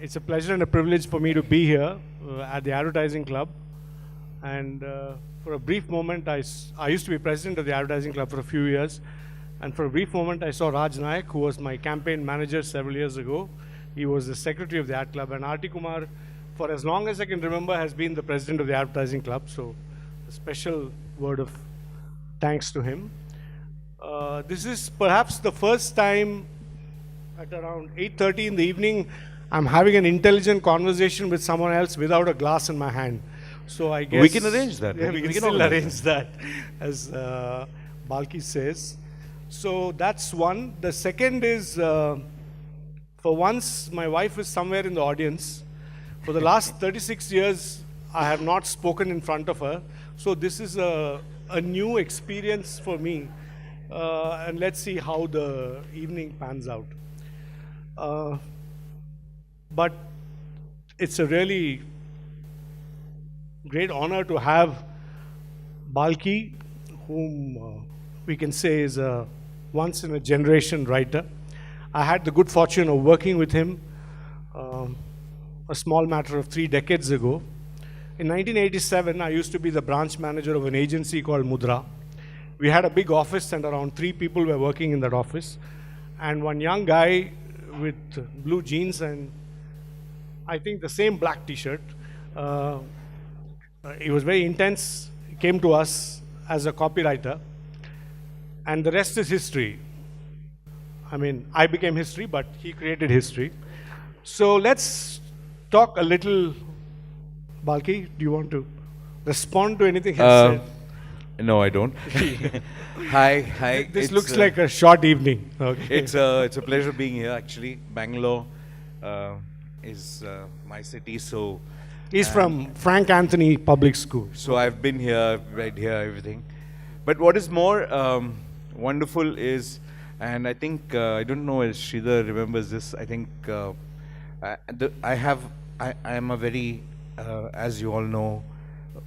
It's a pleasure and a privilege for me to be here at the Advertising Club. And for a brief moment, I used to be president of the Advertising Club for a few years. And for a brief moment, I saw Raj Nayak, who was my campaign manager several years ago. He was the secretary of the Ad Club. And R.T. Kumar, for as long as I can remember, has been the president of the Advertising Club. So a special word of thanks to him. This is perhaps the first time at around 8:30 in the evening, I'm having an intelligent conversation with someone else without a glass in my hand. So I guess we can arrange that. Yeah, we can still arrange that, as Balki says. So that's one. The second is, for once, my wife is somewhere in the audience. For the last 36 years, I have not spoken in front of her. So this is a new experience for me. And let's see how the evening pans out. But it's a really great honor to have Balki, whom we can say is a once-in-a-generation writer. I had the good fortune of working with him a small matter of 3 decades ago. In 1987, I used to be the branch manager of an agency called Mudra. We had a big office and around 3 people were working in that office. And one young guy with blue jeans and I think the same black t-shirt. He was very intense. He came to us as a copywriter. And the rest is history. I mean, I became history, but he created history. So let's talk a little. Balki, do you want to respond to anything he said? No, I don't. Hi. This looks like a short evening. Okay. It's a pleasure being here. Actually, Bangalore is my city, so he's from Frank Anthony Public School. So I've been here, read here, everything. But what is more wonderful is, and I think I don't know if Sridhar remembers this. I think I am a very, as you all know.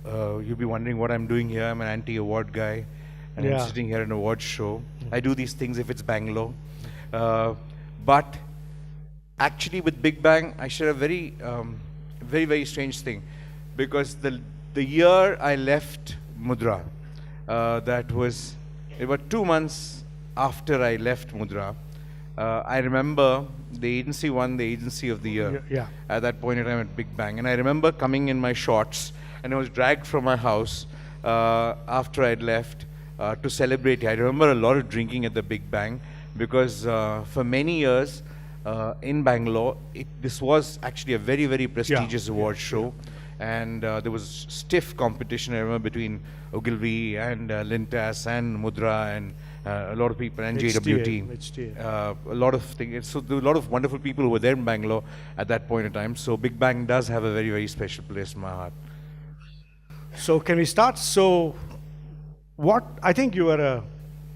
You'll be wondering what I'm doing here. I'm an anti-award guy, and I'm sitting here in an award show. I do these things if it's Bangalore. But actually with Big Bang, I share a very, very strange thing. Because the year I left Mudra, that was about 2 months after I left Mudra, I remember the agency won the agency of the year at that point in time at Big Bang. And I remember coming in my shorts, and I was dragged from my house after I'd left to celebrate. I remember a lot of drinking at the Big Bang because for many years in Bangalore, this was actually a very prestigious award show. And there was stiff competition, I remember, between Ogilvy and Lintas and Mudra and a lot of people, and JWT. A lot of things. So there were a lot of wonderful people who were there in Bangalore at that point in time. So Big Bang does have a very special place in my heart. So can we start? So I think you were a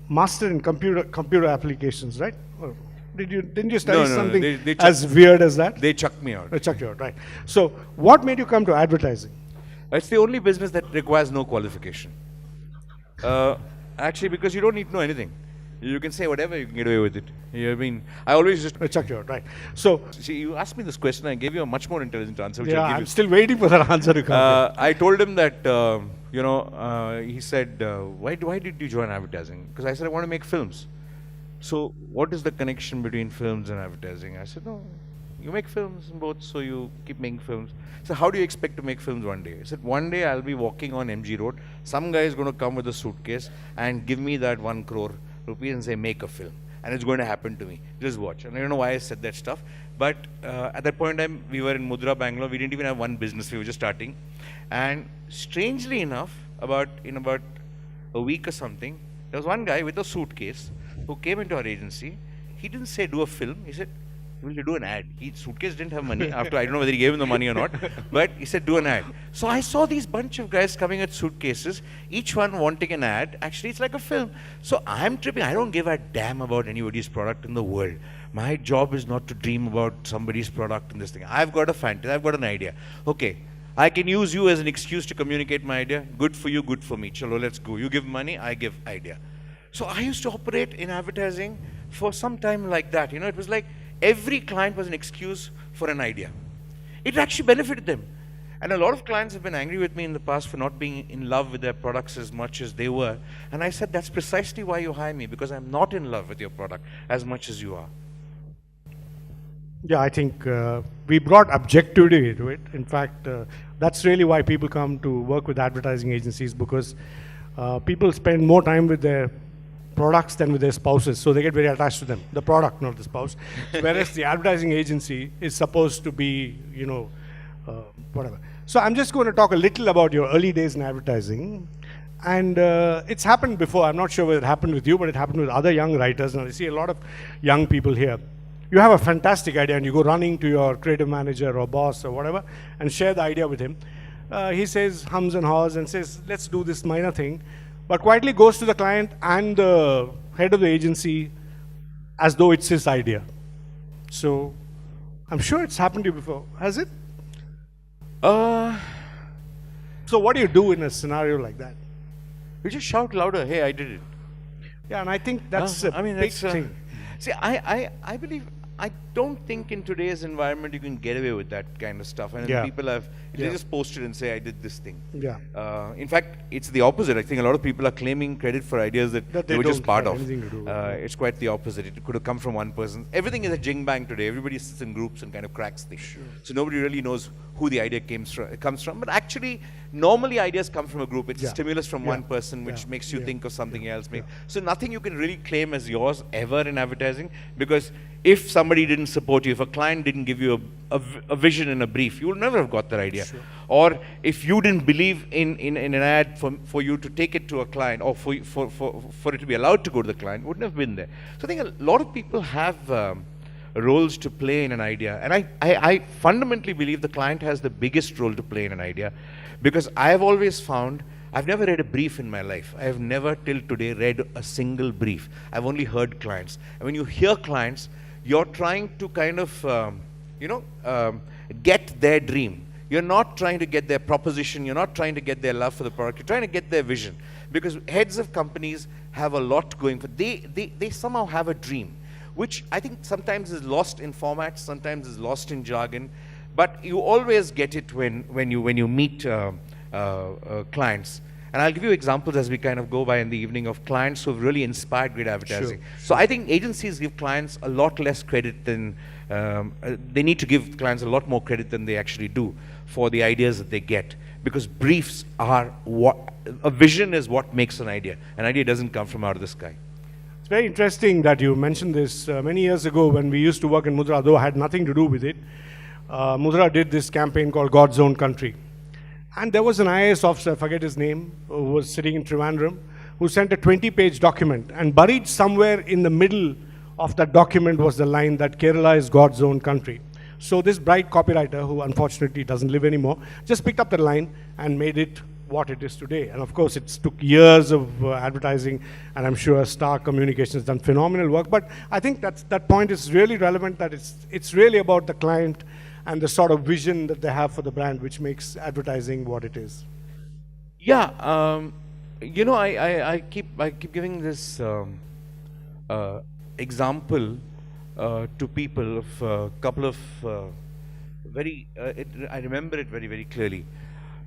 master in computer applications, right? Or didn't you study something as weird as that? They chucked me out. They chucked you out, right. So what made you come to advertising? It's the only business that requires no qualification. Actually, because you don't need to know anything. You can say whatever, you can get away with it. I mean, I always just... chucked you out, right. So... See, you asked me this question, I gave you a much more intelligent answer. Which I'm still waiting for that answer to come. I told him that, he said, why did you join advertising? Because I said, I want to make films. So, what is the connection between films and advertising? I said, no, you make films both, so you keep making films. So, how do you expect to make films one day? I said, one day I'll be walking on MG Road, some guy is going to come with a suitcase and give me that 1 crore rupees and say, make a film. And it's going to happen to me. Just watch. And I don't know why I said that stuff. But at that point in time, we were in Mudra, Bangalore. We didn't even have one business. We were just starting. And strangely enough, in about a week or something, there was one guy with a suitcase who came into our agency. He didn't say do a film. He said, will you do an ad? Suitcase didn't have money. After, I don't know whether he gave him the money or not, but he said do an ad. So I saw these bunch of guys coming with suitcases, each one wanting an ad. Actually, it's like a film. So I'm tripping. I don't give a damn about anybody's product in the world. My job is not to dream about somebody's product in this thing. I've got a fantasy. I've got an idea. Okay, I can use you as an excuse to communicate my idea. Good for you, good for me. Chalo, let's go. You give money, I give idea. So I used to operate in advertising for some time like that. It was like, every client was an excuse for an idea. It actually benefited them. And a lot of clients have been angry with me in the past for not being in love with their products as much as they were. And I said, that's precisely why you hire me, because I'm not in love with your product as much as you are. Yeah, I think we brought objectivity to it. In fact, that's really why people come to work with advertising agencies, because people spend more time with their products than with their spouses, so they get very attached to them, the product, not the spouse. Whereas the advertising agency is supposed to be, whatever. So I'm just going to talk a little about your early days in advertising. And it's happened before. I'm not sure whether it happened with you, but it happened with other young writers. And I see a lot of young people here. You have a fantastic idea and you go running to your creative manager or boss or whatever and share the idea with him. He says, hums and haws and says, let's do this minor thing, but quietly goes to the client and the head of the agency as though it's his idea. So I'm sure it's happened to you before. Has it? So what do you do in a scenario like that? You just shout louder, hey, I did it. Yeah, and I think that's a big thing. See, I believe, I don't think in today's environment you can get away with that kind of stuff. And people have, they just post it and say, I did this thing. Yeah. In fact, it's the opposite. I think a lot of people are claiming credit for ideas that they were just part of. It's quite the opposite. It could have come from one person. Everything is a jing bang today. Everybody sits in groups and kind of cracks things. Sure. So nobody really knows who the idea comes from. But actually, normally ideas come from a group. It's a stimulus from one person which makes you think of something else. So nothing you can really claim as yours ever in advertising, because if somebody didn't support you, if a client didn't give you a vision and a brief, you would never have got that idea. Sure. Or if you didn't believe in an ad for you to take it to a client, or for it to be allowed to go to the client, wouldn't have been there. So I think a lot of people have roles to play in an idea. And I fundamentally believe the client has the biggest role to play in an idea, because I have always found, I've never read a brief in my life. I have never till today read a single brief. I've only heard clients. And when you hear clients, you're trying to kind of, get their dream. You're not trying to get their proposition. You're not trying to get their love for the product. You're trying to get their vision. Because heads of companies have a lot going for. They somehow have a dream, which I think sometimes is lost in formats, sometimes is lost in jargon. But you always get it when you meet clients. And I'll give you examples as we kind of go by in the evening of clients who have really inspired great advertising. Sure. So I think agencies give clients a lot less credit than, they need to give clients a lot more credit than they actually do for the ideas that they get. Because briefs are a vision is what makes an idea. An idea doesn't come from out of the sky. It's very interesting that you mentioned this. Many years ago when we used to work in Mudra, though I had nothing to do with it, Mudra did this campaign called God's Own Country. And there was an IAS officer, I forget his name, who was sitting in Trivandrum, who sent a 20-page document, and buried somewhere in the middle of that document was the line that Kerala is God's own country. So this bright copywriter, who unfortunately doesn't live anymore, just picked up that line and made it what it is today. And of course, it took years of advertising, and I'm sure Star Communications has done phenomenal work. But I think that point is really relevant, that it's really about the client and the sort of vision that they have for the brand, which makes advertising what it is. Yeah, I keep giving this example to people of a couple of I remember it very, very clearly.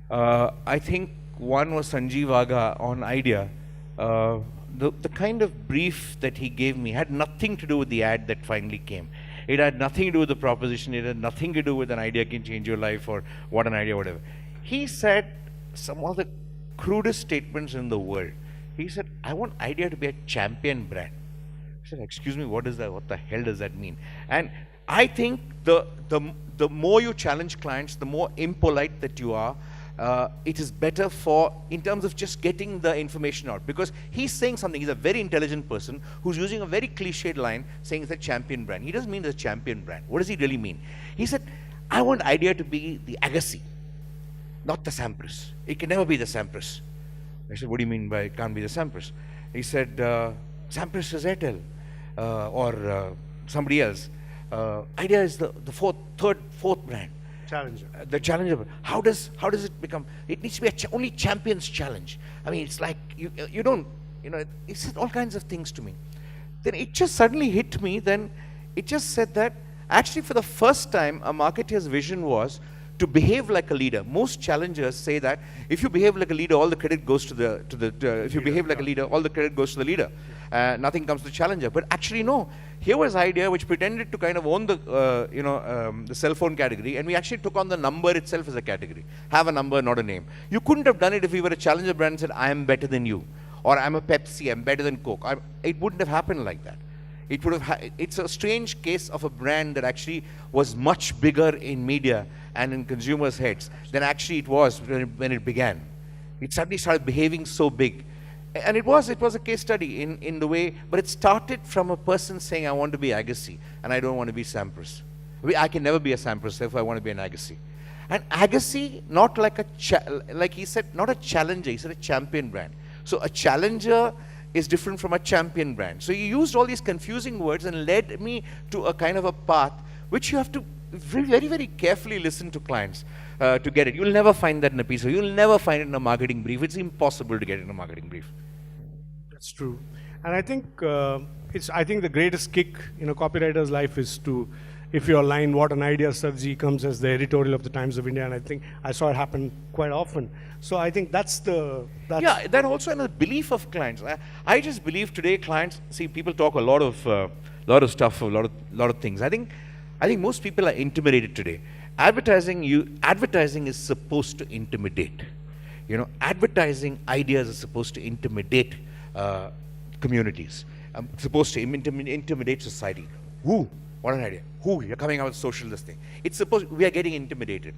I think one was Sanjeev Aga on Idea. The kind of brief that he gave me had nothing to do with the ad that finally came. It had nothing to do with the proposition. It had nothing to do with an idea can change your life or what an idea, whatever. He said some of the crudest statements in the world. He said, I want Idea to be a champion brand. I said, excuse me, what is that? What the hell does that mean? And I think the more you challenge clients, the more impolite that you are, it is better in terms of just getting the information out. Because he's saying something, he's a very intelligent person who's using a very cliched line saying it's a champion brand. He doesn't mean it's a champion brand. What does he really mean? He said, I want Idea to be the Agassi, not the Sampras. It can never be the Sampras. I said, what do you mean by it can't be the Sampras? He said, Sampras is Airtel or somebody else. Idea is the fourth brand. Challenger. The challenger. How does it become? It needs to be only champions challenge. I mean, it's like you don't, it said all kinds of things to me. Then it just suddenly hit me. Then it just said that Actually, for the first time, a marketeer's vision was to behave like a leader. Most challengers say that if you behave like a leader, all the credit goes to the if you behave like a leader, all the credit goes to the leader. Nothing comes to the challenger. But actually, no. Here was an idea which pretended to kind of own the the cell phone category, and we actually took on the number itself as a category. Have a number, not a name. You couldn't have done it if we were a challenger brand and said, "I am better than you," or "I'm a Pepsi, I'm better than Coke." It wouldn't have happened like that. It would have. It's a strange case of a brand that actually was much bigger in media and in consumers' heads than actually it was when it began. It suddenly started behaving so big, and it was a case study in the way. But it started from a person saying, "I want to be Agassi, and I don't want to be Sampras. I can never be a Sampras, therefore I want to be an Agassi." And Agassi, not like like he said, not a challenger. He said a champion brand. So a challenger is different from a champion brand. So he used all these confusing words and led me to a kind of a path which you have to very, very, very carefully listen to clients to get it. You'll never find that in a piece, or you'll never find it in a marketing brief. It's impossible to get it in a marketing brief. That's true. And I think I think the greatest kick in a copywriter's life is to, if your line, "What an idea, Sarji," comes as the editorial of the Times of India, and I think I saw it happen quite often. So I think that's Yeah, that also another belief of clients. I just believe today clients, see, people talk a lot of stuff, a lot of things. I think most people are intimidated today. Advertising is supposed to intimidate. Advertising ideas are supposed to intimidate communities. Supposed to intimidate society. Who? What an idea. Who? You're coming out with social this thing. We are getting intimidated.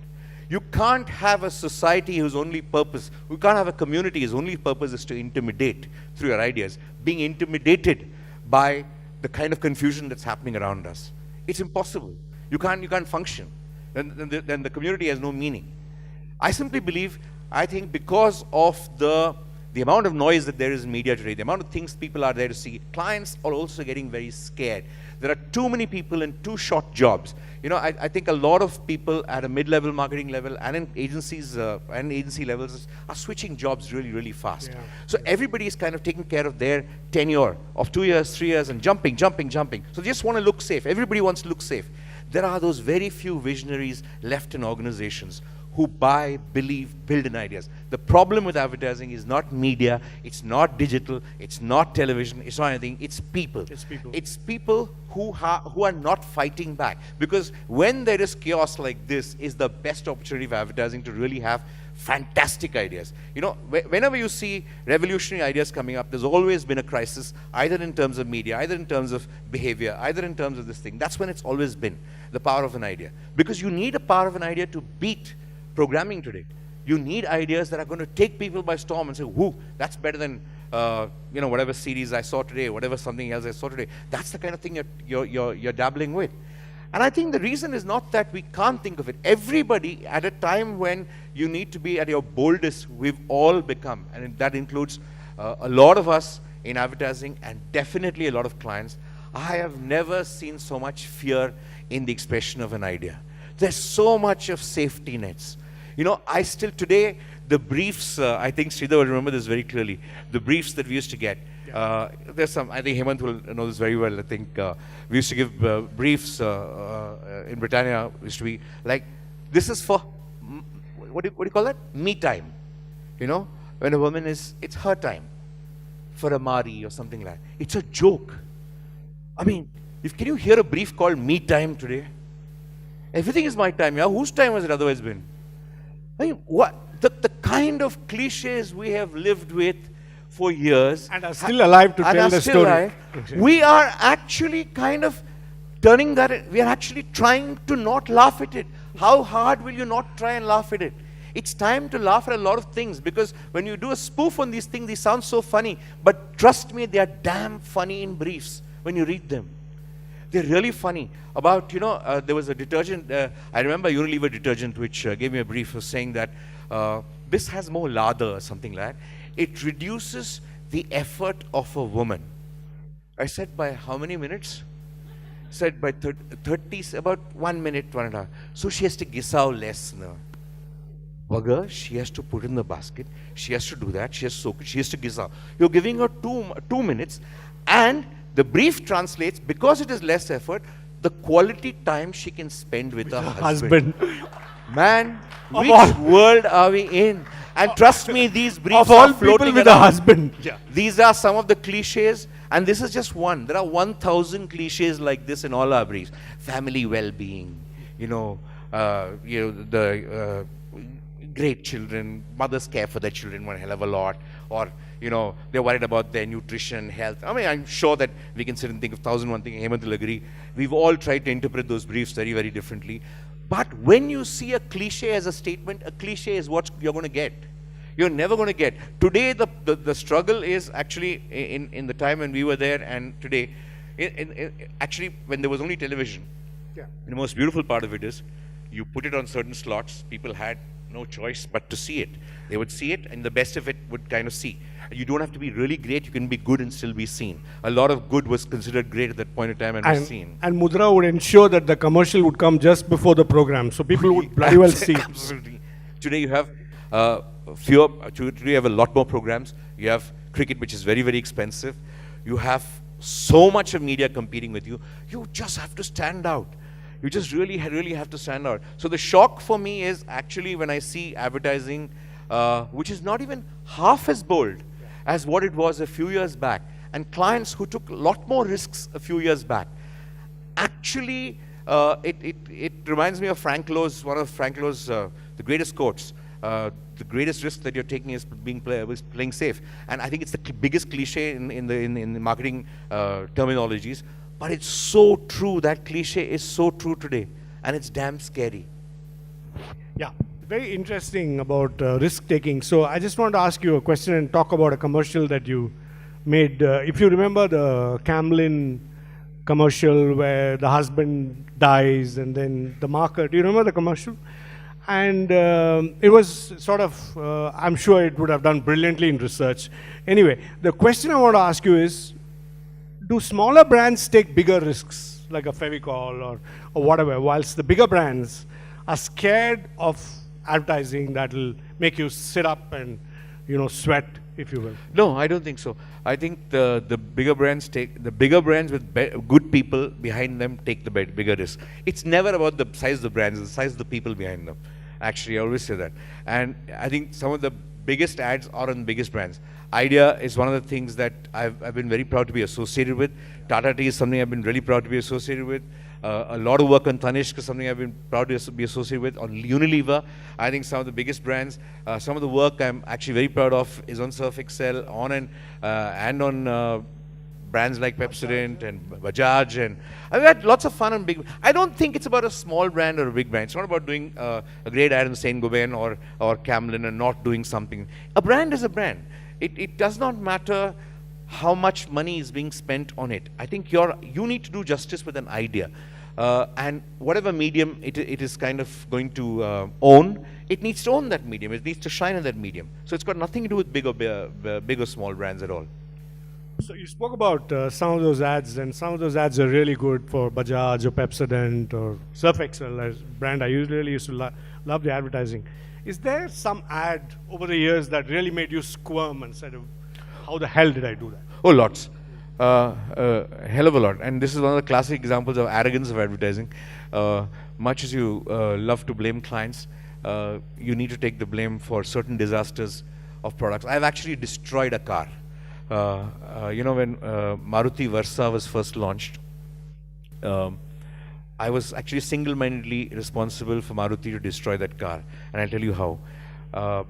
You can't have a society whose only purpose, you can't have a community whose only purpose is to intimidate through your ideas, being intimidated by the kind of confusion that's happening around us. It's impossible. You can't function. Then the community has no meaning. I simply believe, I think because of the amount of noise that there is in media today, the amount of things people are there to see, clients are also getting very scared. There are too many people in too short jobs. I think a lot of people at a mid-level marketing level and in agencies and agency levels are switching jobs really, really fast. Yeah. So everybody is kind of taking care of their tenure of 2 years, 3 years, and jumping. So they just want to look safe. Everybody wants to look safe. There are those very few visionaries left in organizations who buy, believe, build in ideas. The problem with advertising is not media, it's not digital, it's not television, it's not anything, it's people. It's people who are not fighting back. Because when there is chaos like this, is the best opportunity for advertising to really have fantastic ideas. Whenever you see revolutionary ideas coming up, there's always been a crisis, either in terms of media, either in terms of behavior, either in terms of this thing. That's when it's always been the power of an idea. Because you need a power of an idea to beat programming today. You need ideas that are going to take people by storm and say, "Whoo, that's better than whatever series I saw today, whatever something else I saw today." That's the kind of thing you're dabbling with. And I think the reason is not that we can't think of it. Everybody, at a time when you need to be at your boldest, we've all become, and that includes a lot of us in advertising and definitely a lot of clients. I have never seen so much fear in the expression of an idea. There's so much of safety nets. I still today, the briefs, I think Sridhar will remember this very clearly, the briefs that we used to get. There's some, I think Hemant will know this very well. I think we used to give briefs in Britannia, used to be like, this is for, what do you call that? Me time. When a woman it's her time for a Mari or something like that. It's a joke. I mean, can you hear a brief called Me Time today? Everything is my time, yeah? Whose time has it otherwise been? I mean, what the kind of cliches we have lived with for years and are still alive to tell the story. We are actually kind of turning that. We are actually trying to not laugh at it. How hard will you not try and laugh at it? It's time to laugh at a lot of things, because when you do a spoof on these things, these sound so funny. But trust me, they are damn funny in briefs when you read them. They're really funny. About, there was a detergent, I remember Unilever detergent, which gave me a brief for saying that this has more lather or something like that. It reduces the effort of a woman. I said, by how many minutes? Said by 30, about 1 minute, 1.5. So she has to gisaw less now. Bugger, she has to put in the basket. She has to do that. She has to soak it. She has to gisaw. You're giving her 2 minutes, and the brief translates, because it is less effort, the quality time she can spend with her husband. Husband. Man, Of which all- world are we in? And trust me, these briefs Of all are floating people with around. a husband. Yeah. These are some of the cliches, and this is just one. There are 1,000 cliches like this in all our briefs. Family well-being, the great children, mothers care for their children one hell of a lot, or they're worried about their nutrition, health. I mean, I'm sure that we can sit and think of 1,001 things. Hemant will agree. We've all tried to interpret those briefs very, very differently. But when you see a cliche as a statement, a cliche is what you're going to get. You're never going to get. Today, the struggle is actually in the time when we were there and today, actually when there was only television. Yeah. The most beautiful part of it is you put it on certain slots, people had no choice but to see it. They would see it, and the best of it would kind of see. You don't have to be really great, you can be good and still be seen. A lot of good was considered great at that point in time and was seen. And Mudra would ensure that the commercial would come just before the program, so people would bloody well see. Absolutely. Today you have today you have a lot more programs. You have cricket, which is very, very expensive. You have so much of media competing with you. You just have to stand out. You just really have to stand out. So the shock for me is actually when I see advertising, which is not even half as bold as what it was a few years back, and clients who took a lot more risks a few years back. Actually, it reminds me of Frank Lowe's, one of Frank Lowe's, the greatest quotes. The greatest risk that you're taking is playing safe. And I think it's the biggest cliche in the marketing terminologies. But it's so true. That cliche is so true today. And it's damn scary. Yeah, very interesting about risk taking. So I just want to ask you a question and talk about a commercial that you made. If you remember the Camlin commercial where the husband dies and then the marker, do you remember the commercial? And it was sort of, I'm sure it would have done brilliantly in research. Anyway, the question I want to ask you is, do smaller brands take bigger risks, like a Fevicol or whatever, whilst the bigger brands are scared of advertising that will make you sit up and, sweat, if you will? No, I don't think so. I think the bigger brands with good people behind them take the bigger risk. It's never about the size of the brands, it's the size of the people behind them. Actually, I always say that. And I think some of the biggest ads are on the biggest brands. Idea is one of the things that I've been very proud to be associated with. Tata Tea is something I've been really proud to be associated with. A lot of work on Tanishq is something I've been proud to be associated with. On Unilever, I think some of the biggest brands. Some of the work I'm actually very proud of is on Surf Excel, on on brands like Pepsodent and Bajaj, and I've had lots of fun on big. I don't think it's about a small brand or a big brand. It's not about doing a great ad in Saint Gobain or Camlin and not doing something. A brand is a brand. It does not matter how much money is being spent on it. I think you need to do justice with an idea, and whatever medium it is kind of going to own, it needs to own that medium. It needs to shine in that medium. So it's got nothing to do with big or small brands at all. So you spoke about some of those ads, and some of those ads are really good for Bajaj or Pepsodent or Surf Excel, as brand I really used to love the advertising. Is there some ad over the years that really made you squirm and said, how the hell did I do that? Oh, lots. Hell of a lot. And this is one of the classic examples of arrogance of advertising. Much as you love to blame clients, you need to take the blame for certain disasters of products. I've actually destroyed a car. When Maruti Versa was first launched, I was actually single-mindedly responsible for Maruti to destroy that car. And I'll tell you how.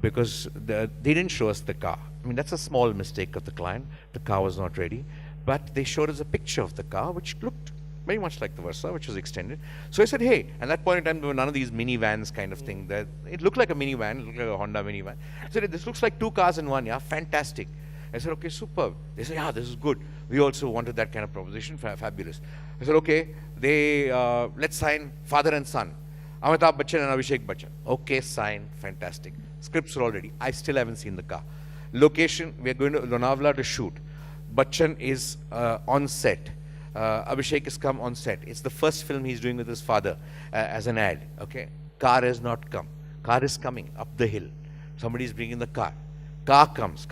Because they didn't show us the car. I mean, that's a small mistake of the client. The car was not ready. But they showed us a picture of the car, which looked very much like the Versa, which was extended. So I said, hey, at that point in time, there were none of these minivans kind of thing. It looked like a minivan, it looked like a Honda minivan. I said, this looks like two cars in one, yeah, fantastic. I said, okay, superb. They said, yeah, this is good. We also wanted that kind of proposition, fabulous. I said, okay, let's sign father and son. Amitabh Bachchan and Abhishek Bachchan. Okay, sign, fantastic. Scripts are all ready. I still haven't seen the car. Location, we are going to Lonavala to shoot. Bachchan is on set. Abhishek has come on set. It's the first film he's doing with his father as an ad. Okay, car has not come. Car is coming up the hill. Somebody is bringing the car. Car comes,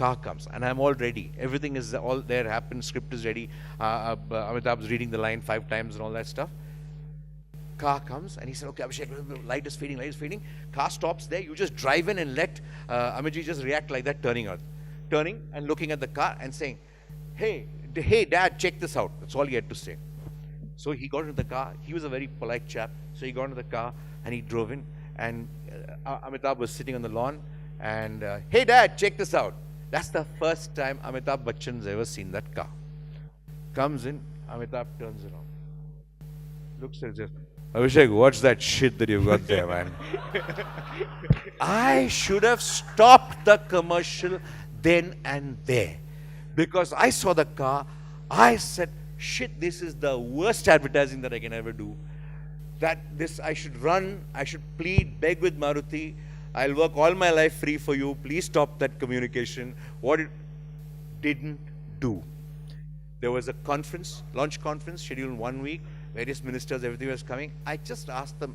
and I'm all ready. Everything is all there, happened, script is ready. Amitabh's reading the line 5 times and all that stuff. car comes and he said, okay, Abhishek, light is fading. Car stops there. You just drive in and let Amitji just react like that, turning and looking at the car and saying, hey, dad, check this out. That's all he had to say. So he got into the car. He was a very polite chap. So he got into the car and he drove in. And Amitabh was sitting on the lawn. And, hey, dad, check this out. That's the first time Amitabh Bachchan's ever seen that car. Comes in, Amitabh turns around. Looks at it, says, Abhishek, what's that shit that you've got there, man? I should have stopped the commercial then and there. Because I saw the car, I said, shit, this is the worst advertising that I can ever do. I should run, I should plead, beg with Maruti. I'll work all my life free for you. Please stop that communication. What it didn't do. There was a conference, launch conference, scheduled in 1 week. Various ministers, everything was coming. I just asked the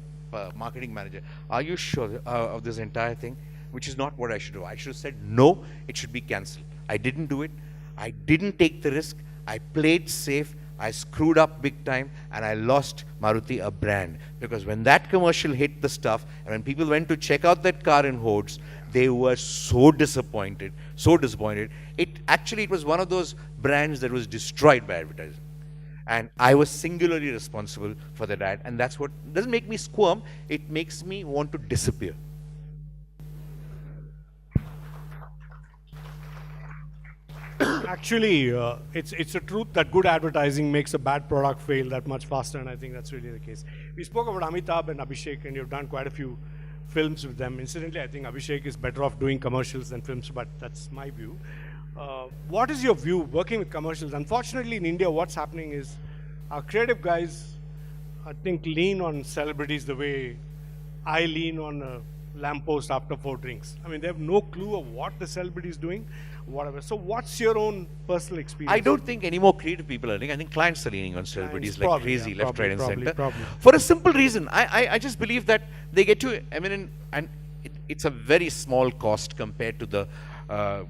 marketing manager, are you sure of this entire thing? Which is not what I should do. I should have said, no, it should be cancelled. I didn't do it. I didn't take the risk. I played safe. I screwed up big time and I lost Maruti a brand. Because when that commercial hit the stuff and when people went to check out that car in Hodes, they were so disappointed, so disappointed. It was one of those brands that was destroyed by advertising. And I was singularly responsible for that ad. And that's what doesn't make me squirm, it makes me want to disappear. Actually, it's a truth that good advertising makes a bad product fail that much faster, and I think that's really the case. We spoke about Amitabh and Abhishek, and you've done quite a few films with them. Incidentally, I think Abhishek is better off doing commercials than films, but that's my view. What is your view working with commercials? Unfortunately, in India, what's happening is our creative guys, I think, lean on celebrities the way I lean on a lamppost after 4 drinks. I mean, they have no clue of what the celebrity is doing, whatever. So what's your own personal experience? I don't think any more creative people are leaning. I think clients are leaning on celebrities like crazy, left, right, and center. Probably. For a simple reason. I just believe that they get to eminent, and it's a very small cost compared to the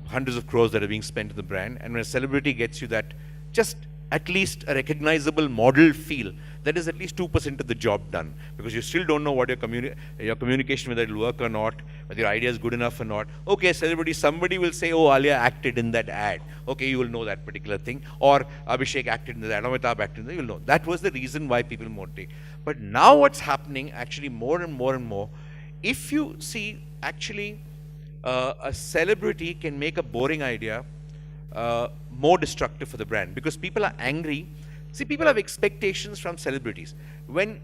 hundreds of crores that are being spent in the brand. And when a celebrity gets you that, just at least a recognizable model feel, that is at least 2% of the job done. Because you still don't know what your communication, whether it will work or not, whether your idea is good enough or not. Okay, celebrity, somebody will say, oh, Alia acted in that ad. Okay, you will know that particular thing. Or Abhishek acted in that, Amitabh acted in that, you'll know. That was the reason why people won't take. But now what's happening, actually more and more and more, if you see, actually, a celebrity can make a boring idea more destructive for the brand, because people are angry. See, people have expectations from celebrities. When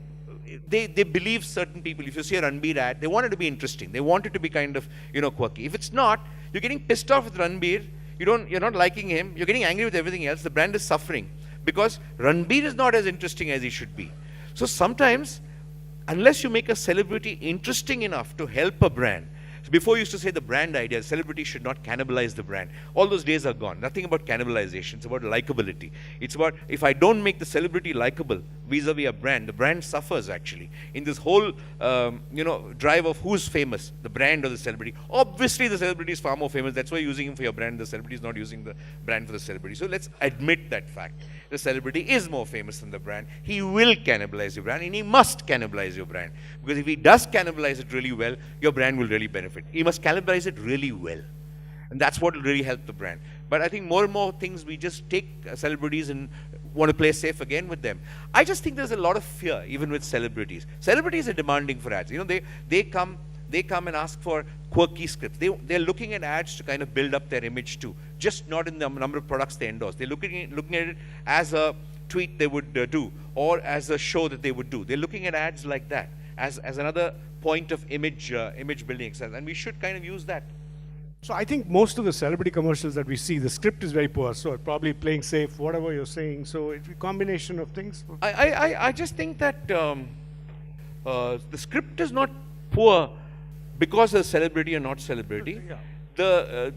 they believe certain people, if you see a Ranbir ad, they want it to be interesting. They want it to be kind of, quirky. If it's not, you're getting pissed off with Ranbir. You're not liking him. You're getting angry with everything else. The brand is suffering because Ranbir is not as interesting as he should be. So sometimes, unless you make a celebrity interesting enough to help a brand, so before you used to say the brand idea, celebrity should not cannibalize the brand. All those days are gone. Nothing about cannibalization. It's about likability. It's about, if I don't make the celebrity likable vis-a-vis a brand, the brand suffers actually. In this whole, drive of who's famous, the brand or the celebrity. Obviously the celebrity is far more famous. That's why you're using him for your brand. The celebrity is not using the brand for the celebrity. So let's admit that fact. The celebrity is more famous than the brand. He will cannibalize your brand, and he must cannibalize your brand. Because if he does cannibalize it really well, your brand will really benefit. He must cannibalize it really well. And that's what will really help the brand. But I think more and more things, we just take celebrities and want to play safe again with them. I just think there's a lot of fear, even with celebrities. Celebrities are demanding for ads. They come and ask for quirky scripts. They're looking at ads to kind of build up their image too, just not in the number of products they endorse. They're looking at it as a tweet they would do, or as a show that they would do. They're looking at ads like that, as another point of image building exercise, and we should kind of use that. So I think most of the celebrity commercials that we see, the script is very poor. So probably playing safe, whatever you're saying. So it's a combination of things. I just think that the script is not poor because of celebrity or not celebrity. Yeah.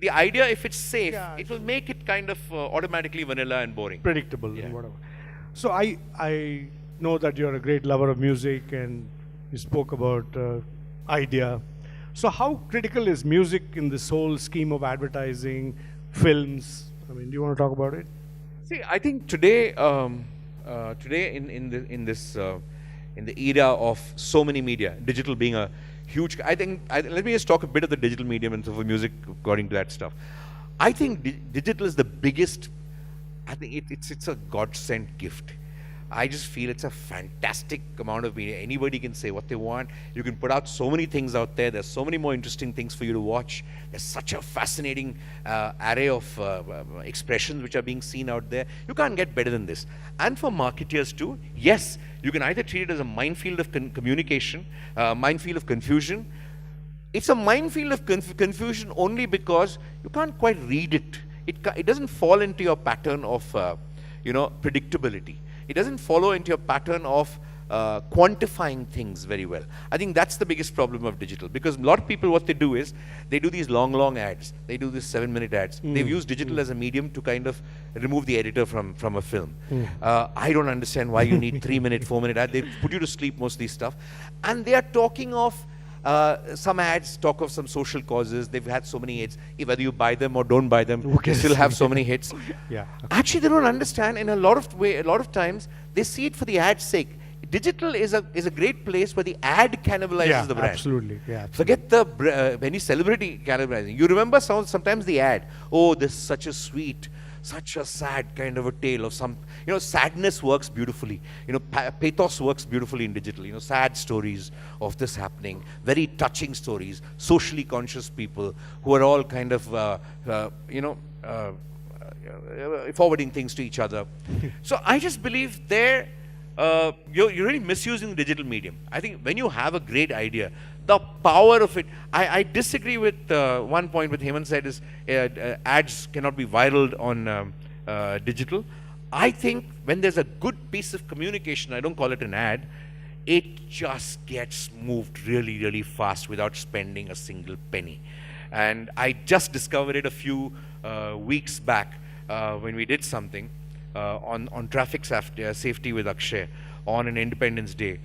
The idea, if it's safe, Yeah, it will make it kind of automatically vanilla and boring. Predictable and whatever. So I know that you're a great lover of music, and you spoke about idea. So how critical is music in this whole scheme of advertising, films? I mean, do you want to talk about it? See, I think today in this in the era of so many media, digital being a huge, let me just talk a bit of the digital medium and for music according to that stuff. I think digital is the biggest, I think it's a God-sent gift. I just feel it's a fantastic amount of media. Anybody can say what they want. You can put out so many things out there. There's so many more interesting things for you to watch. There's such a fascinating array of expressions which are being seen out there. You can't get better than this. And for marketeers too, yes, you can either treat it as a minefield of communication, minefield of confusion. It's a minefield of confusion only because you can't quite read it. It doesn't fall into your pattern of predictability. It doesn't follow into your pattern of quantifying things very well. I think that's the biggest problem of digital, because a lot of people, what they do is they do these long ads. They do these 7-minute ads. They've used digital as a medium to kind of remove the editor from a film. I don't understand why you need 3-minute, 4-minute ad. They put you to sleep, most of these stuff. And they are talking of some ads talk of some social causes. They've had so many hits. Whether you buy them or don't buy them, they still have so many hits. Yeah. Actually, they don't understand. In a lot of times, they see it for the ad's sake. Digital is a great place where the ad cannibalizes the brand. Absolutely. Yeah, absolutely. Forget the any celebrity cannibalizing. You remember sometimes the ad. Oh, this is such a sweet, such a sad kind of a tale of some, sadness works beautifully. Pathos works beautifully in digital. Sad stories of this happening, very touching stories, socially conscious people who are all kind of, forwarding things to each other. So I just believe you're really misusing the digital medium. I think when you have a great idea, the power of it. I disagree with one point what Hemant said is ads cannot be viral on digital. I think when there's a good piece of communication, I don't call it an ad, it just gets moved really, really fast without spending a single penny. And I just discovered it a few weeks back when we did something on traffic safety with Akshay on an Independence Day.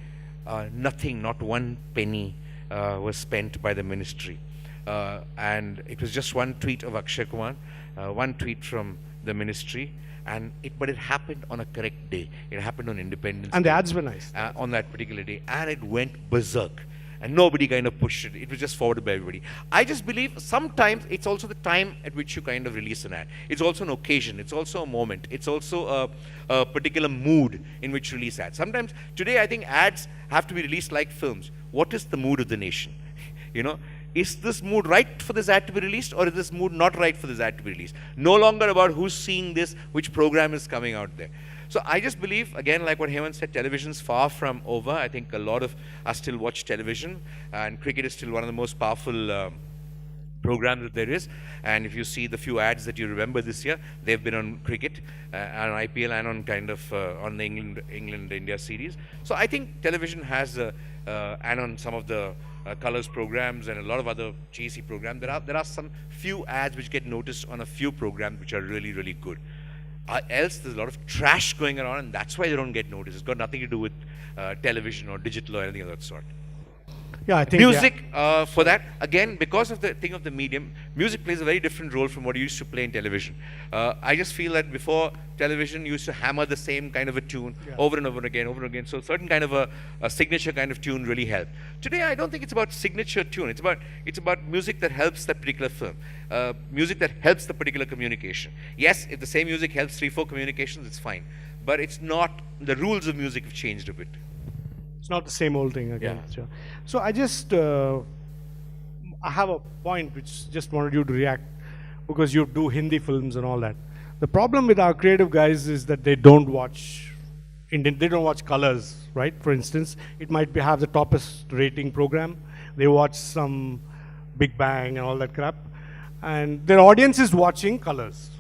Nothing, not one penny was spent by the ministry. And it was just one tweet of Akshay Kumar, one tweet from the ministry, but it happened on a correct day. It happened on Independence Day. And the ads were nice. On that particular day. And it went berserk. And nobody kind of pushed it. It was just forwarded by everybody. I just believe sometimes it's also the time at which you kind of release an ad. It's also an occasion. It's also a moment. It's also a particular mood in which you release ads. Sometimes, today I think ads have to be released like films. What is the mood of the nation? Is this mood right for this ad to be released, or is this mood not right for this ad to be released? No longer about who's seeing this, which program is coming out there. So I just believe, again, like what Hemant said, television's far from over. I think a lot of us still watch television, and cricket is still one of the most powerful programs that there is. And if you see the few ads that you remember this year, they've been on cricket, on IPL, and on kind of on the England-India series. So I think television has, and on some of the colors programs and a lot of other cheesy programs, there are some few ads which get noticed on a few programs which are really, really good. Else there's a lot of trash going around, and that's why they don't get noticed. It's got nothing to do with television or digital or anything of that sort. Yeah, I think music, for that, again, because of the thing of the medium, music plays a very different role from what you used to play in television. I just feel that before television, you used to hammer the same kind of a tune over and over again. So certain kind of a signature kind of tune really helped. Today, I don't think it's about signature tune. It's about music that helps that particular film. Music that helps the particular communication. Yes, if the same music helps 3-4 communications, it's fine. But it's not, the rules of music have changed a bit. It's not the same old thing again. Yeah. Sure. So I just, I have a point which just wanted you to react, because you do Hindi films and all that. The problem with our creative guys is that they don't watch Indian, they don't watch colors, right? For instance, it might have the toppest rating program. They watch some Big Bang and all that crap. And their audience is watching colors.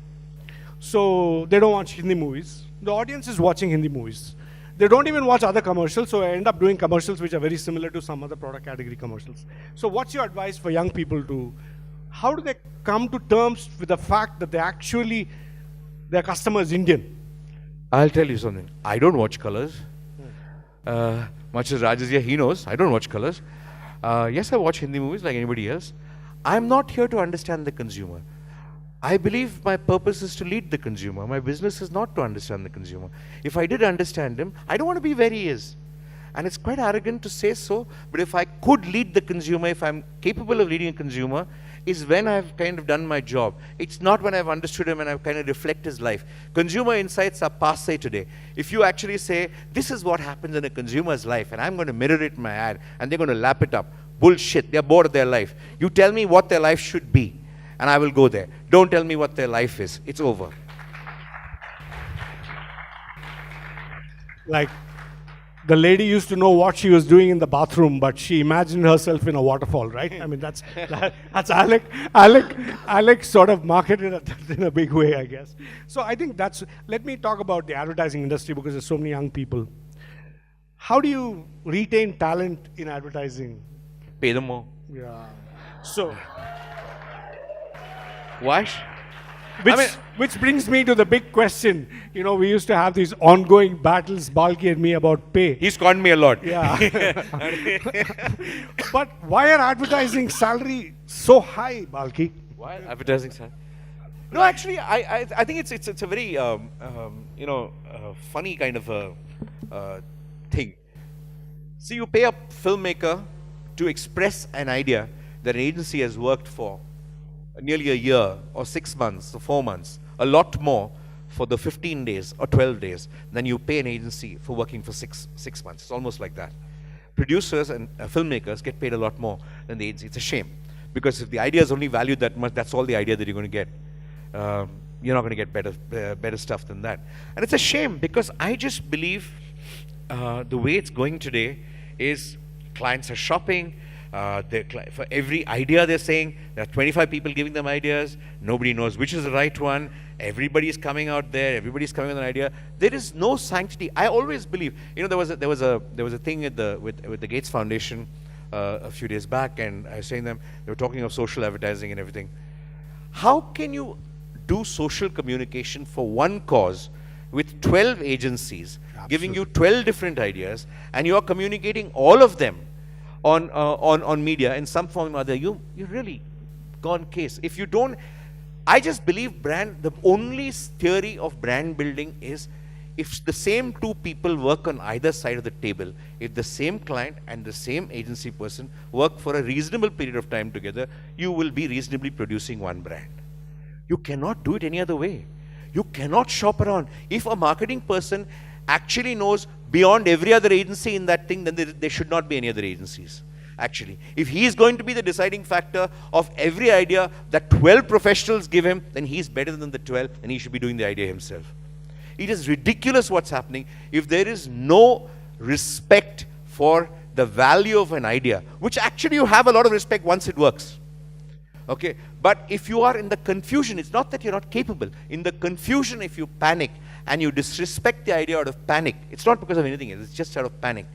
So they don't watch Hindi movies. The audience is watching Hindi movies. They don't even watch other commercials, so I end up doing commercials which are very similar to some other product category commercials. So what's your advice for young people how do they come to terms with the fact that their customer is Indian? I'll tell you something. I don't watch colors. Much as Raj is here, he knows. I don't watch colors. Yes, I watch Hindi movies like anybody else. I'm not here to understand the consumer. I believe my purpose is to lead the consumer. My business is not to understand the consumer. If I did understand him, I don't want to be where he is. And it's quite arrogant to say so, but if I could lead the consumer, if I'm capable of leading a consumer, is when I've kind of done my job. It's not when I've understood him and I've kind of reflect his life. Consumer insights are passé today. If you actually say, this is what happens in a consumer's life, and I'm going to mirror it in my ad, and they're going to lap it up. Bullshit, they're bored of their life. You tell me what their life should be, and I will go there. Don't tell me what their life is. It's over. Like, the lady used to know what she was doing in the bathroom, but she imagined herself in a waterfall, right? I mean, that's Alec. Alec sort of marketed it in a big way, I guess. So I think that's. Let me talk about the advertising industry because there's so many young people. How do you retain talent in advertising? Pay them more. Yeah. So. Why? Which brings me to the big question. You know, we used to have these ongoing battles, Balki and me, about pay. He's conned me a lot. Yeah. But why are advertising salary so high, Balki? Why advertising salary? No, actually, I think it's a very funny kind of a thing. See, you pay a filmmaker to express an idea that an agency has worked for nearly a year or 6 months or 4 months, a lot more for the 15 days or 12 days than you pay an agency for working for six months. It's almost like that. Producers and filmmakers get paid a lot more than the agency. It's a shame, because if the idea is only valued that much, that's all the idea that you're going to get. You're not going to get better stuff than that. And it's a shame, because I just believe the way it's going today is clients are shopping. For every idea they're saying, there are 25 people giving them ideas. Nobody knows which is the right one. Everybody's coming out there. Everybody's coming with an idea. There is no sanctity. I always believe. You know, there was a thing with the Gates Foundation a few days back, and I was saying them. They were talking of social advertising and everything. How can you do social communication for one cause with 12 agencies giving you 12 different ideas, and you are communicating all of them on media in some form or other? You're really gone case. If you don't, I just believe the only theory of brand building is if the same two people work on either side of the table, if the same client and the same agency person work for a reasonable period of time together, you will be reasonably producing one brand. You cannot do it any other way. You cannot shop around. If a marketing person actually knows beyond every other agency in that thing, then there should not be any other agencies. Actually, if he is going to be the deciding factor of every idea that 12 professionals give him, then he's better than the 12, and he should be doing the idea himself. It is ridiculous what's happening. If there is no respect for the value of an idea, which actually you have a lot of respect once it works. Okay, but if you are in the confusion, it's not that you're not capable. In the confusion, if you panic and you disrespect the idea out of panic, it's not because of anything else, it's just out of panic,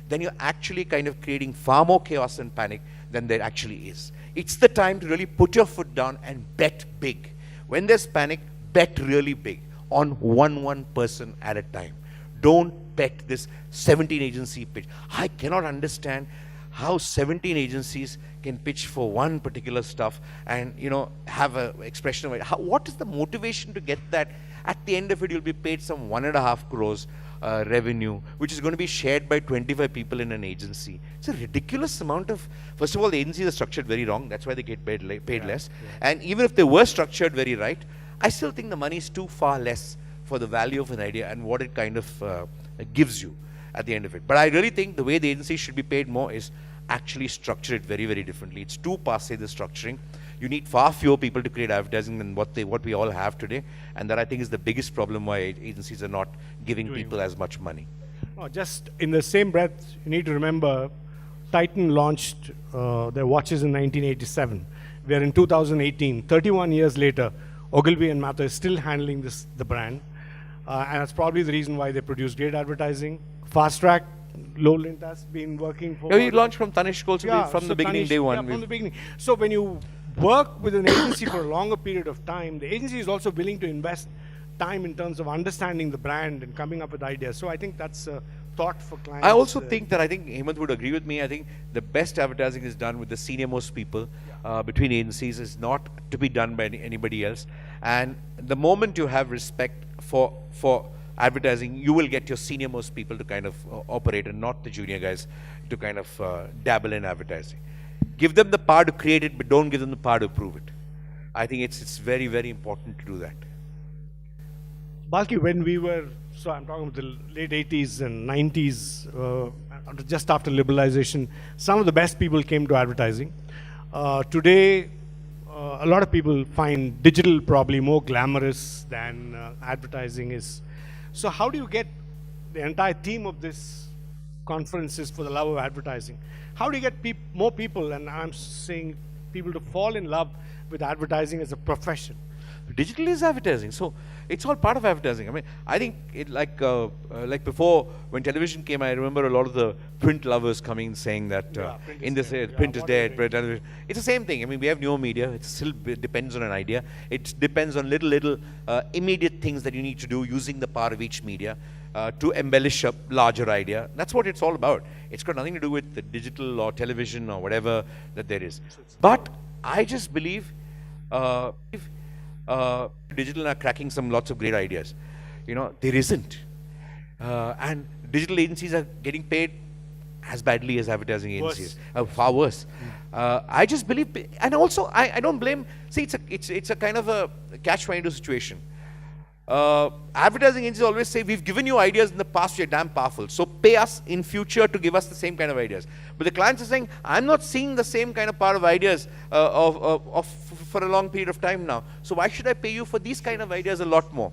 then you're actually kind of creating far more chaos and panic than there actually is. It's the time to really put your foot down and bet big. When there's panic, bet really big on one person at a time. Don't bet this 17 agency pitch. I cannot understand how 17 agencies can pitch for one particular stuff and, you know, have an expression of it. What is the motivation to get that? At the end of it, you'll be paid some 1.5 crores revenue, which is going to be shared by 25 people in an agency. It's a ridiculous amount of. First of all, the agencies are structured very wrong. That's why they get paid less. Yeah. And even if they were structured very right, I still think the money is too far less for the value of an idea and what it kind of gives you at the end of it. But I really think the way the agency should be paid more is actually structure it very, very differently. It's too passé, the structuring. You need far fewer people to create advertising than what we all have today, and that I think is the biggest problem why agencies are not giving people as much money. Oh, just in the same breath, you need to remember, Titan launched their watches in 1987. We are in 2018. 31 years later, Ogilvy and Mather is still handling the brand, and that's probably the reason why they produce great advertising. Fast Track, Lowland has been working for. Yeah, we launched from Tanishq also from the beginning, day one. Yeah, from the beginning. So when you work with an agency for a longer period of time, the agency is also willing to invest time in terms of understanding the brand and coming up with ideas. So I think that's a thought for clients. I also think that, I think Hemant would agree with me, I think the best advertising is done with the senior most people between agencies, is not to be done by anybody else. And the moment you have respect for advertising, you will get your senior most people to kind of operate and not the junior guys to kind of dabble in advertising. Give them the power to create it, but don't give them the power to prove it. I think it's very, very important to do that. Balki, when we were, so I'm talking about the late 80s and 90s, just after liberalization, some of the best people came to advertising. Today, a lot of people find digital probably more glamorous than advertising is. So how do you get the entire theme of this conference is for the love of advertising? How do you get more people, and I'm saying people, to fall in love with advertising as a profession? Digital is advertising, so it's all part of advertising. I mean, I think it like before when television came, I remember a lot of the print lovers coming and saying that in this print is dead, television. It's the same thing. I mean, we have newer media. It still depends on an idea. It depends on little immediate things that you need to do using the power of each media to embellish a larger idea. That's what it's all about. It's got nothing to do with the digital or television or whatever that there is. But I just believe digital are cracking lots of great ideas. You know, there isn't. And digital agencies are getting paid as badly as advertising agencies. Far worse. I just believe, and also I don't blame, see, it's a kind of a catch-22 situation. Advertising agencies always say, we've given you ideas in the past, you're damn powerful, so pay us in future to give us the same kind of ideas. But the clients are saying, I'm not seeing the same kind of power of ideas for a long period of time now, so why should I pay you for these kind of ideas a lot more?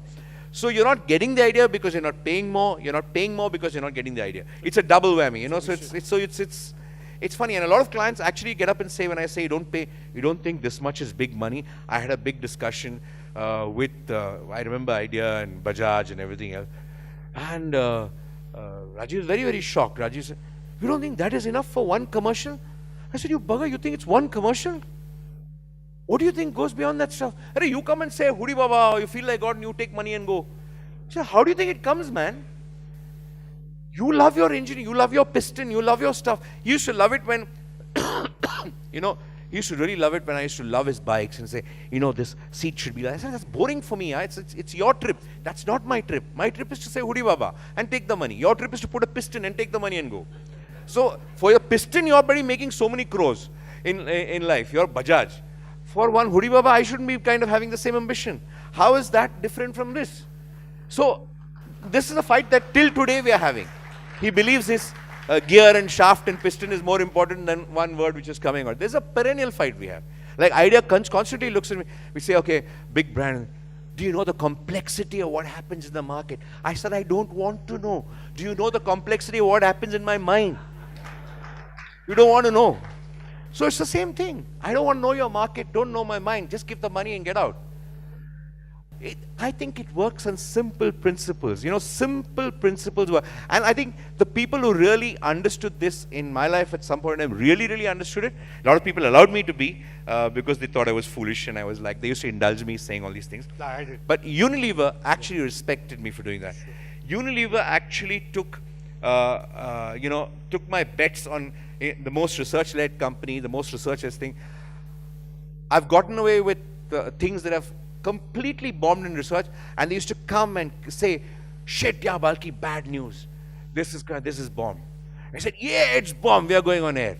So you're not getting the idea because you're not paying more, you're not paying more because you're not getting the idea. It's a double whammy, you know, so it's funny, and a lot of clients actually get up and say, when I say you don't pay, you don't think this much is big money. I had a big discussion with, I remember Idea and Bajaj and everything else. And Rajiv was very, very shocked. Rajiv said, you don't think that is enough for one commercial? I said, you bugger, you think it's one commercial? What do you think goes beyond that stuff? Arey, you come and say, Hudi Baba, you feel like God and you take money and go. I said, how do you think it comes, man? You love your engine, you love your piston, you love your stuff. You used to love it when, you know, he used to really love it when I used to love his bikes and say, you know, this seat should be like. I said, that's boring for me. It's your trip. That's not my trip. My trip is to say Hudi Baba and take the money. Your trip is to put a piston and take the money and go. So for your piston, you're already making so many crores in life. You're Bajaj. For one Hudi Baba, I shouldn't be kind of having the same ambition. How is that different from this? So this is a fight that till today we are having. He believes his gear and shaft and piston is more important than one word which is coming out. There's a perennial fight we have. Like Idea constantly looks at me. We say, okay, big brand. Do you know the complexity of what happens in the market? I said, I don't want to know. Do you know the complexity of what happens in my mind? You don't want to know. So it's the same thing. I don't want to know your market, don't know my mind. Just give the money and get out. I think it works on simple principles. You know, simple principles work. And I think the people who really understood this in my life at some point in time really, really understood it. A lot of people allowed me to be because they thought I was foolish and I was like, they used to indulge me saying all these things. I did. But Unilever actually respected me for doing that. Sure. Unilever actually took, took my bets on the most research-led company, the most research-led thing. I've gotten away with things that have completely bombed in research, and they used to come and say, shit, yeah, Balki, bad news. This is bomb. I said, yeah, it's bomb. We are going on air.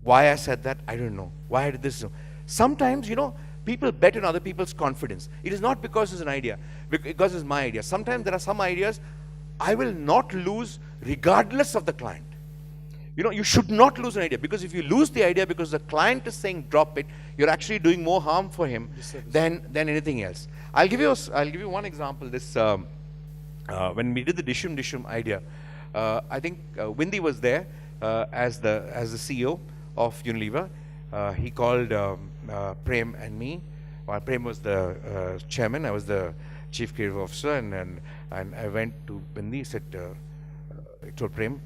Why I said that, I don't know. Why I did this? Sometimes, you know, people bet on other people's confidence. It is not because it's an idea, because it's my idea. Sometimes there are some ideas I will not lose regardless of the client. You know, you should not lose an idea, because if you lose the idea because the client is saying drop it, you're actually doing more harm for him than anything else. I'll give you one example. This when we did the Dishum idea, I think Windy was there as the CEO of Unilever. He called Prem and me. Well, Prem was the chairman. I was the chief creative officer, and I went to Windy. He said, I told Prem,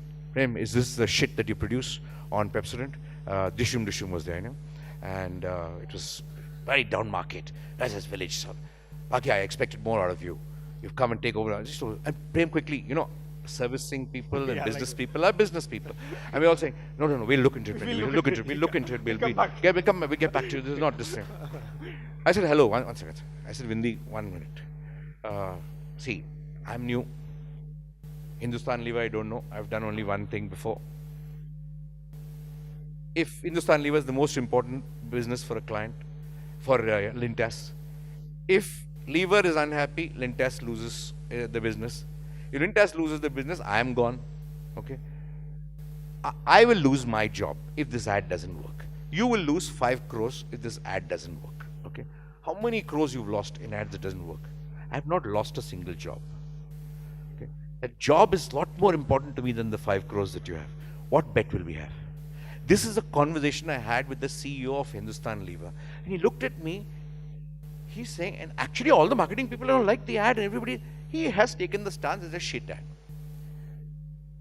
is this the shit that you produce on Pepsodent? Dishum was there, you know, and it was very down market. That's his village, son. Okay, I expected more out of you. You've come and take over. And Prem quickly, you know, servicing people and business people are business people. And we're all saying, no, we'll look into it. We'll look into it. We'll get back to you. This is not this thing. I said, hello, one second. I said, Windy, 1 minute. See, I'm new. Hindustan Lever, I don't know. I've done only one thing before. If Hindustan Lever is the most important business for a client, for Lintas, if Lever is unhappy, Lintas loses the business. If Lintas loses the business, I am gone. Okay. I will lose my job if this ad doesn't work. You will lose 5 crores if this ad doesn't work. Okay. How many crores you've lost in ads that doesn't work? I have not lost a single job. Okay. A job is a lot more important to me than the 5 crores that you have. What bet will we have? This is a conversation I had with the CEO of Hindustan Lever. And he looked at me, he's saying, and actually all the marketing people don't like the ad and everybody, he has taken the stance as a shit ad.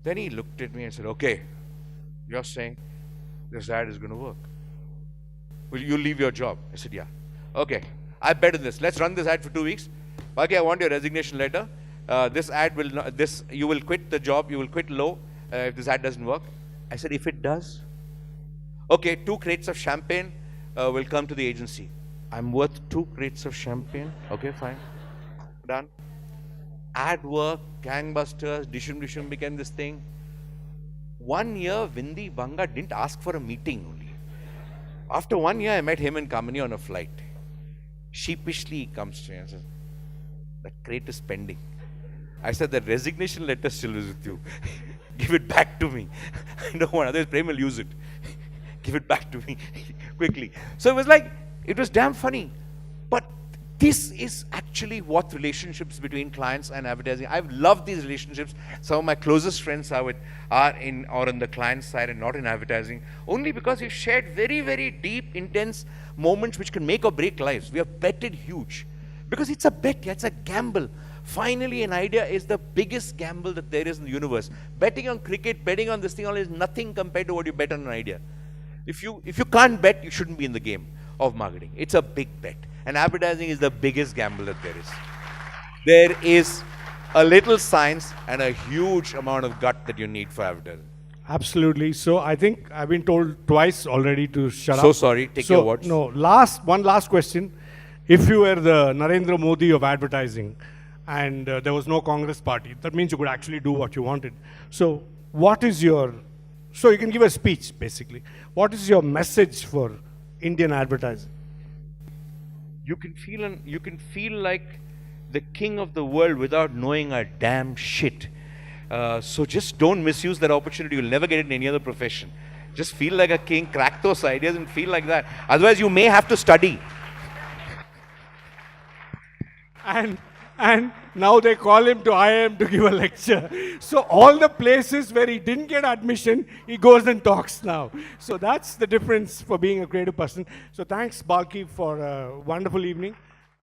Then he looked at me and said, okay, you're saying this ad is going to work. Will you leave your job? I said, yeah. Okay, I bet on this. Let's run this ad for 2 weeks. Balki, I want your resignation letter. This ad will not, you will quit the job, you will quit low if this ad doesn't work. I said, if it does, okay, 2 crates of champagne will come to the agency. I'm worth 2 crates of champagne. Okay, fine. Done. Ad work, gangbusters, Dishum became this thing. 1 year, Vindi Banga didn't ask for a meeting only. After 1 year, I met him and Kamini on a flight. Sheepishly, he comes to me and says, that crate is pending. I said, the resignation letter still is with you. Give it back to me. I don't want, otherwise Prem will use it. Give it back to me quickly. So it was like, it was damn funny. But this is actually what relationships between clients and advertising. I've loved these relationships. Some of my closest friends are on the client side and not in advertising. Only because we've shared very, very deep, intense moments which can make or break lives. We have betted huge. Because it's a bet, it's a gamble. Finally, an idea is the biggest gamble that there is in the universe. Betting on cricket, betting on this thing all is nothing compared to what you bet on an idea. If you can't bet, you shouldn't be in the game of marketing. It's a big bet. And advertising is the biggest gamble that there is. There is a little science and a huge amount of gut that you need for advertising. Absolutely. So I think I've been told twice already to shut up. So sorry, take your words. No, one last question. If you were the Narendra Modi of advertising and there was no Congress party, that means you could actually do what you wanted. So so you can give a speech basically. What is your message for Indian advertising? You can feel like the king of the world without knowing a damn shit. So just don't misuse that opportunity. You'll never get it in any other profession. Just feel like a king, crack those ideas and feel like that. Otherwise you may have to study. And now they call him to IIM to give a lecture. So all the places where he didn't get admission, he goes and talks now. So that's the difference for being a creative person. So thanks, Balki, for a wonderful evening.